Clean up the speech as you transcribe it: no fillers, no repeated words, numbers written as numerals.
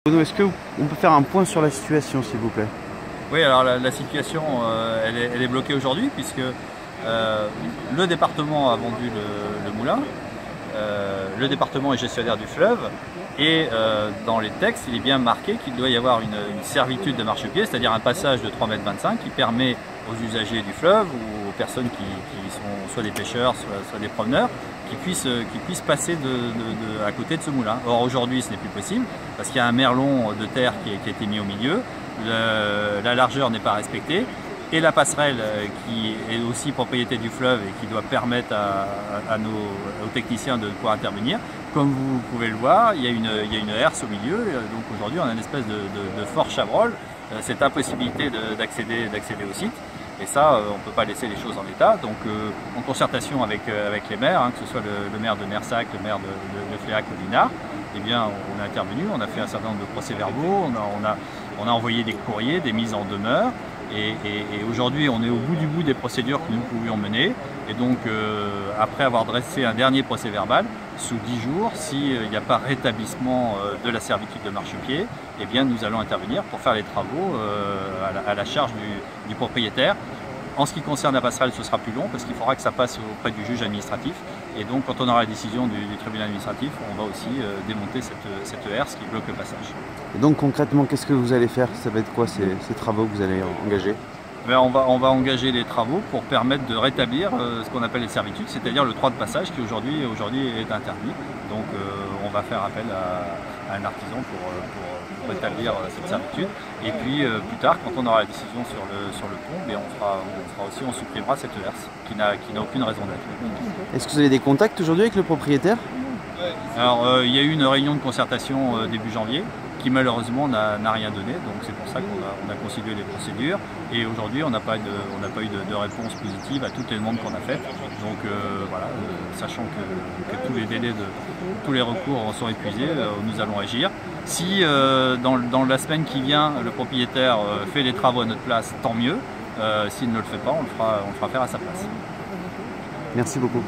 Est-ce qu'on peut faire un point sur la situation, s'il vous plaît? Oui, alors la situation, elle est bloquée aujourd'hui puisque le département a vendu le moulin, le département est gestionnaire du fleuve et dans les textes, il est bien marqué qu'il doit y avoir une servitude de marchepied, c'est-à-dire un passage de 3,25 m qui permet aux usagers du fleuve ou aux personnes qui sont soit des pêcheurs, soit des promeneurs, qui puissent passer à côté de ce moulin. Or aujourd'hui ce n'est plus possible parce qu'il y a un merlon de terre qui a été mis au milieu, la largeur n'est pas respectée et la passerelle qui est aussi propriété du fleuve et qui doit permettre aux techniciens de pouvoir intervenir. Comme vous pouvez le voir, il y a une herse au milieu, donc aujourd'hui on a une espèce de fort chabrol, cette impossibilité d'accéder au site. Et ça, on ne peut pas laisser les choses en l'état. Donc, en concertation avec les maires, que ce soit le maire de Nersac, le maire de Fléac ou d'Inard, eh bien, on a intervenu, on a fait un certain nombre de procès-verbaux, on a envoyé des courriers, des mises en demeure. Et aujourd'hui, on est au bout des procédures que nous pouvions mener. Et donc, après avoir dressé un dernier procès-verbal, sous 10 jours, s'il n'y a pas rétablissement de la servitude de marchepied, eh bien, nous allons intervenir pour faire les travaux à la charge du propriétaire. En ce qui concerne la passerelle, ce sera plus long parce qu'il faudra que ça passe auprès du juge administratif. Et donc, quand on aura la décision du tribunal administratif, on va aussi démonter cette herse qui bloque le passage. Et donc, concrètement, qu'est-ce que vous allez faire? Ça va être quoi ces travaux que vous allez engager? On va engager les travaux pour permettre de rétablir ce qu'on appelle les servitudes, c'est-à-dire le droit de passage qui aujourd'hui est interdit. Donc, on va faire appel à un artisan pour rétablir cette servitude. Et puis plus tard, quand on aura la décision sur le pont, on supprimera cette herse qui n'a aucune raison d'être. Est-ce que vous avez des contacts aujourd'hui avec le propriétaire? Alors il y a eu une réunion de concertation début janvier qui malheureusement n'a rien donné, donc c'est pour ça qu'on a constitué les procédures et aujourd'hui on n'a pas eu de réponse positive à toutes les demandes qu'on a faites. Donc voilà, sachant que tous les recours sont épuisés, nous allons agir. Si dans la semaine qui vient le propriétaire fait les travaux à notre place, tant mieux. S'il ne le fait pas, on le fera faire à sa place. Merci beaucoup.